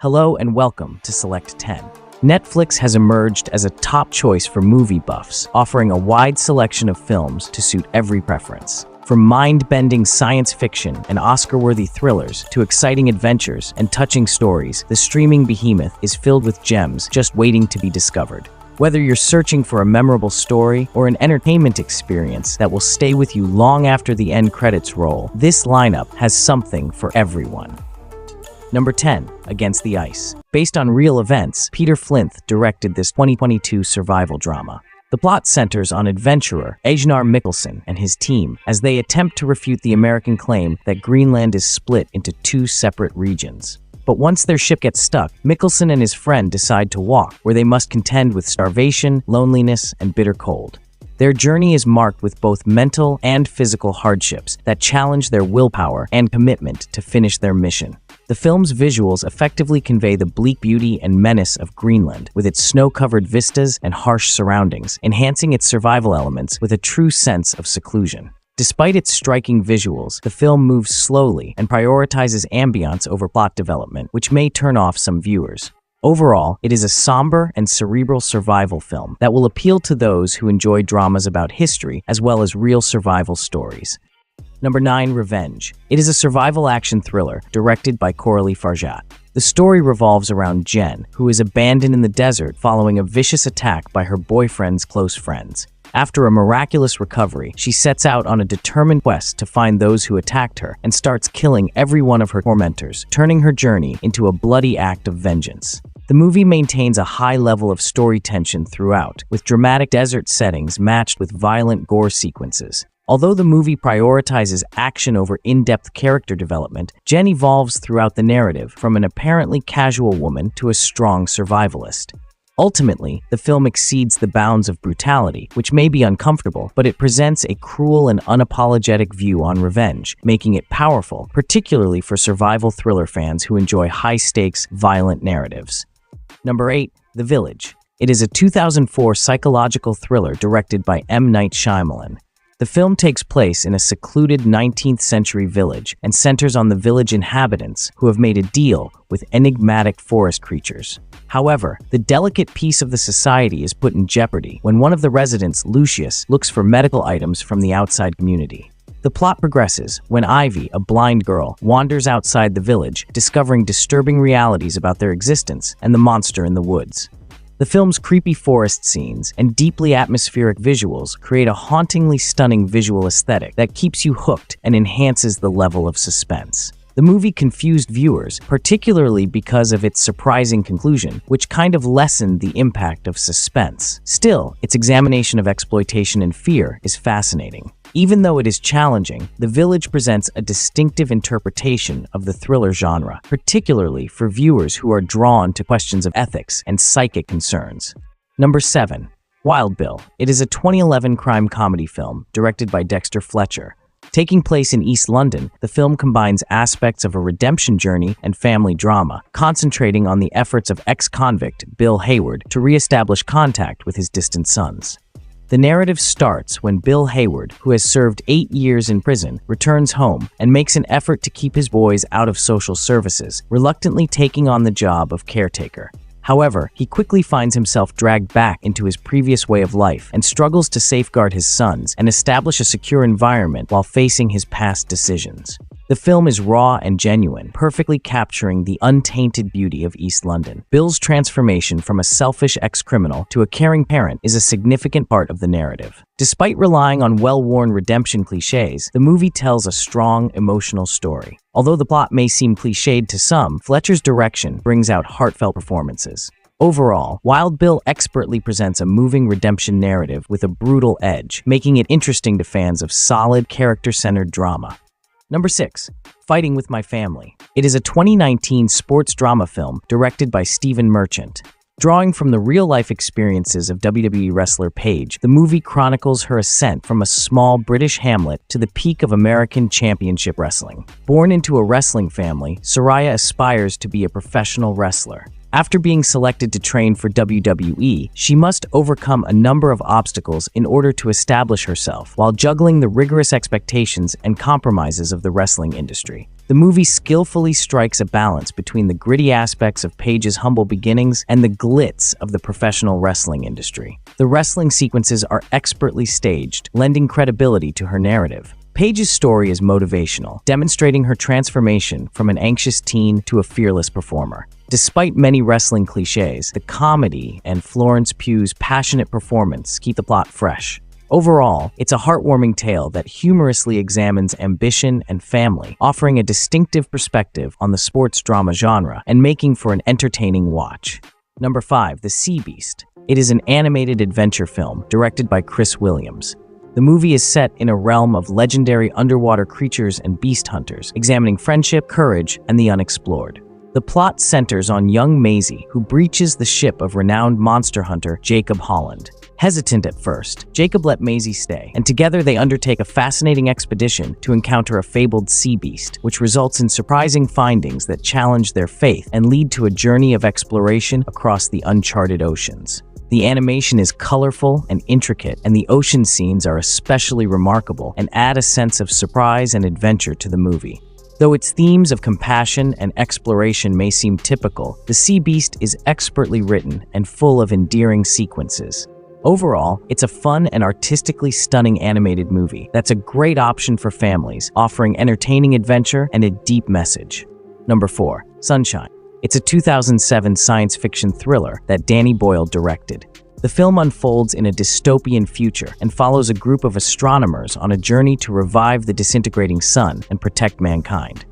Hello and welcome to Select 10. Netflix has emerged as a top choice for movie buffs, offering a wide selection of films to suit every preference. From mind-bending science fiction and Oscar-worthy thrillers to exciting adventures and touching stories, the streaming behemoth is filled with gems just waiting to be discovered. Whether you're searching for a memorable story or an entertainment experience that will stay with you long after the end credits roll, this lineup has something for everyone. Number 10, Against the Ice. Based on real events, Peter Flinth directed this 2022 survival drama. The plot centers on adventurer Ejnar Mikkelsen and his team as they attempt to refute the American claim that Greenland is split into two separate regions. But once their ship gets stuck, Mikkelsen and his friend decide to walk, where they must contend with starvation, loneliness, and bitter cold. Their journey is marked with both mental and physical hardships that challenge their willpower and commitment to finish their mission. The film's visuals effectively convey the bleak beauty and menace of Greenland, with its snow-covered vistas and harsh surroundings, enhancing its survival elements with a true sense of seclusion. Despite its striking visuals, the film moves slowly and prioritizes ambiance over plot development, which may turn off some viewers. Overall, it is a somber and cerebral survival film that will appeal to those who enjoy dramas about history as well as real survival stories. Number 9, Revenge. It is a survival action thriller directed by Coralie Farjat. The story revolves around Jen, who is abandoned in the desert following a vicious attack by her boyfriend's close friends. After a miraculous recovery, she sets out on a determined quest to find those who attacked her and starts killing every one of her tormentors, turning her journey into a bloody act of vengeance. The movie maintains a high level of story tension throughout, with dramatic desert settings matched with violent gore sequences. Although the movie prioritizes action over in-depth character development, Jen evolves throughout the narrative from an apparently casual woman to a strong survivalist. Ultimately, the film exceeds the bounds of brutality, which may be uncomfortable, but it presents a cruel and unapologetic view on revenge, making it powerful, particularly for survival thriller fans who enjoy high-stakes, violent narratives. Number 8, The Village. It is a 2004 psychological thriller directed by M. Night Shyamalan. The film takes place in a secluded 19th century village and centers on the village inhabitants who have made a deal with enigmatic forest creatures. However, the delicate peace of the society is put in jeopardy when one of the residents, Lucius, looks for medical items from the outside community. The plot progresses when Ivy, a blind girl, wanders outside the village, discovering disturbing realities about their existence and the monster in the woods. The film's creepy forest scenes and deeply atmospheric visuals create a hauntingly stunning visual aesthetic that keeps you hooked and enhances the level of suspense. The movie confused viewers, particularly because of its surprising conclusion, which kind of lessened the impact of suspense. Still, its examination of exploitation and fear is fascinating. Even though it is challenging, The Village presents a distinctive interpretation of the thriller genre, particularly for viewers who are drawn to questions of ethics and psychic concerns. Number 7, Wild Bill. It is a 2011 crime comedy film directed by Dexter Fletcher. Taking place in East London, the film combines aspects of a redemption journey and family drama, concentrating on the efforts of ex-convict Bill Hayward to re-establish contact with his distant sons. The narrative starts when Bill Hayward, who has served 8 years in prison, returns home and makes an effort to keep his boys out of social services, reluctantly taking on the job of caretaker. However, he quickly finds himself dragged back into his previous way of life and struggles to safeguard his sons and establish a secure environment while facing his past decisions. The film is raw and genuine, perfectly capturing the untainted beauty of East London. Bill's transformation from a selfish ex-criminal to a caring parent is a significant part of the narrative. Despite relying on well-worn redemption cliches, the movie tells a strong, emotional story. Although the plot may seem cliched to some, Fletcher's direction brings out heartfelt performances. Overall, Wild Bill expertly presents a moving redemption narrative with a brutal edge, making it interesting to fans of solid, character-centered drama. Number 6, Fighting with My Family. It is a 2019 sports drama film directed by Stephen Merchant. Drawing from the real-life experiences of WWE wrestler Paige, the movie chronicles her ascent from a small British hamlet to the peak of American Championship Wrestling. Born into a wrestling family, Saraya aspires to be a professional wrestler. After being selected to train for WWE, she must overcome a number of obstacles in order to establish herself, while juggling the rigorous expectations and compromises of the wrestling industry. The movie skillfully strikes a balance between the gritty aspects of Paige's humble beginnings and the glitz of the professional wrestling industry. The wrestling sequences are expertly staged, lending credibility to her narrative. Paige's story is motivational, demonstrating her transformation from an anxious teen to a fearless performer. Despite many wrestling cliches, the comedy and Florence Pugh's passionate performance keep the plot fresh. Overall, it's a heartwarming tale that humorously examines ambition and family, offering a distinctive perspective on the sports drama genre and making for an entertaining watch. Number 5. The Sea Beast. It is an animated adventure film directed by Chris Williams. The movie is set in a realm of legendary underwater creatures and beast hunters, examining friendship, courage, and the unexplored. The plot centers on young Maisie, who breaches the ship of renowned monster hunter Jacob Holland. Hesitant at first, Jacob let Maisie stay, and together they undertake a fascinating expedition to encounter a fabled sea beast, which results in surprising findings that challenge their faith and lead to a journey of exploration across the uncharted oceans. The animation is colorful and intricate, and the ocean scenes are especially remarkable and add a sense of surprise and adventure to the movie. Though its themes of compassion and exploration may seem typical, The Sea Beast is expertly written and full of endearing sequences. Overall, it's a fun and artistically stunning animated movie that's a great option for families, offering entertaining adventure and a deep message. Number 4. Sunshine. It's a 2007 science fiction thriller that Danny Boyle directed. The film unfolds in a dystopian future and follows a group of astronomers on a journey to revive the disintegrating sun and protect mankind.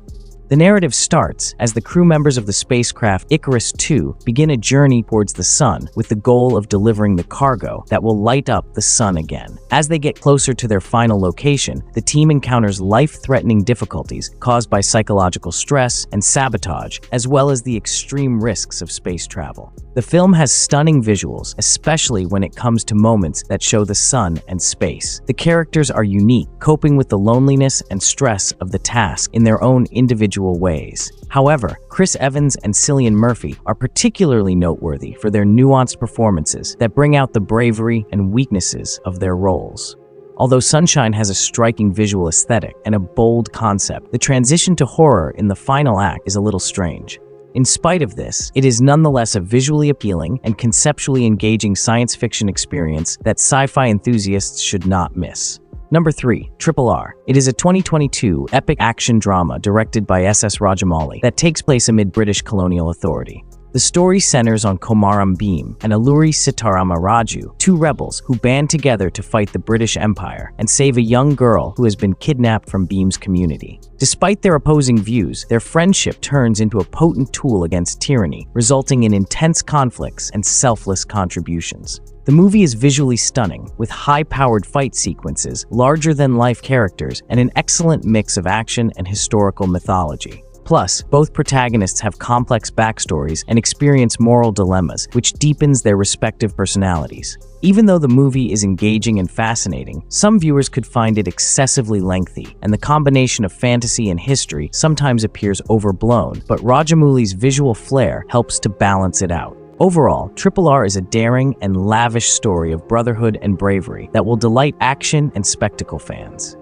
The narrative starts as the crew members of the spacecraft Icarus II begin a journey towards the sun with the goal of delivering the cargo that will light up the sun again. As they get closer to their final location, the team encounters life-threatening difficulties caused by psychological stress and sabotage, as well as the extreme risks of space travel. The film has stunning visuals, especially when it comes to moments that show the sun and space. The characters are unique, coping with the loneliness and stress of the task in their own individual ways. However, Chris Evans and Cillian Murphy are particularly noteworthy for their nuanced performances that bring out the bravery and weaknesses of their roles. Although Sunshine has a striking visual aesthetic and a bold concept, the transition to horror in the final act is a little strange. In spite of this, it is nonetheless a visually appealing and conceptually engaging science fiction experience that sci-fi enthusiasts should not miss. Number 3. RRR. It is a 2022 epic action drama directed by S.S. Rajamouli that takes place amid British colonial authority. The story centers on Komaram Bhim and Alluri Sitarama Raju, two rebels who band together to fight the British Empire and save a young girl who has been kidnapped from Bhim's community. Despite their opposing views, their friendship turns into a potent tool against tyranny, resulting in intense conflicts and selfless contributions. The movie is visually stunning, with high-powered fight sequences, larger-than-life characters, and an excellent mix of action and historical mythology. Plus, both protagonists have complex backstories and experience moral dilemmas, which deepens their respective personalities. Even though the movie is engaging and fascinating, some viewers could find it excessively lengthy, and the combination of fantasy and history sometimes appears overblown, but Rajamouli's visual flair helps to balance it out. Overall, RRR is a daring and lavish story of brotherhood and bravery that will delight action and spectacle fans.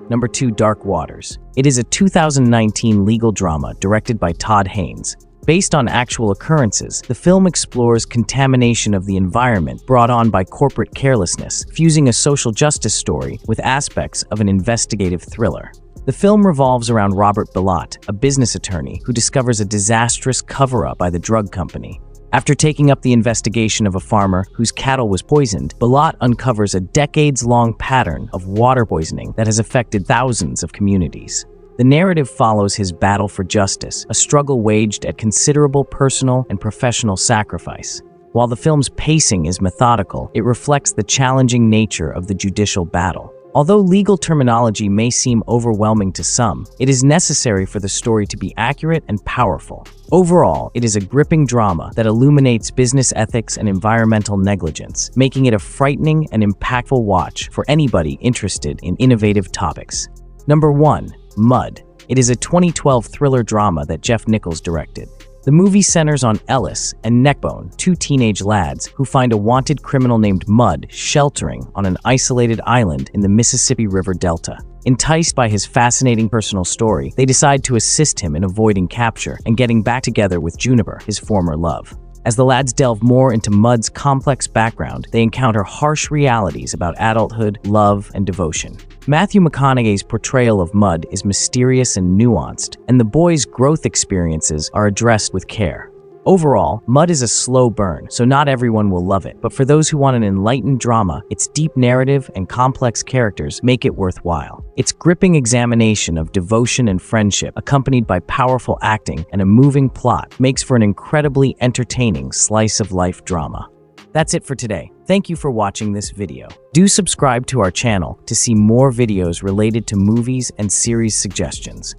Number 2. Dark Waters. It is a 2019 legal drama directed by Todd Haynes. Based on actual occurrences, the film explores contamination of the environment brought on by corporate carelessness, fusing a social justice story with aspects of an investigative thriller. The film revolves around Robert Bilott, a business attorney who discovers a disastrous cover-up by the drug company. After taking up the investigation of a farmer whose cattle was poisoned, Bilott uncovers a decades-long pattern of water poisoning that has affected thousands of communities. The narrative follows his battle for justice, a struggle waged at considerable personal and professional sacrifice. While the film's pacing is methodical, it reflects the challenging nature of the judicial battle. Although legal terminology may seem overwhelming to some, it is necessary for the story to be accurate and powerful. Overall, it is a gripping drama that illuminates business ethics and environmental negligence, making it a frightening and impactful watch for anybody interested in innovative topics. Number 1. Mud. It is a 2012 thriller drama that Jeff Nichols directed. The movie centers on Ellis and Neckbone, two teenage lads who find a wanted criminal named Mud sheltering on an isolated island in the Mississippi River Delta. Enticed by his fascinating personal story, they decide to assist him in avoiding capture and getting back together with Juniper, his former love. As the lads delve more into Mud's complex background, they encounter harsh realities about adulthood, love, and devotion. Matthew McConaughey's portrayal of Mud is mysterious and nuanced, and the boy's growth experiences are addressed with care. Overall, Mud is a slow burn, so not everyone will love it, but for those who want an enlightened drama, its deep narrative and complex characters make it worthwhile. Its gripping examination of devotion and friendship, accompanied by powerful acting and a moving plot, makes for an incredibly entertaining slice-of-life drama. That's it for today. Thank you for watching this video. Do subscribe to our channel to see more videos related to movies and series suggestions.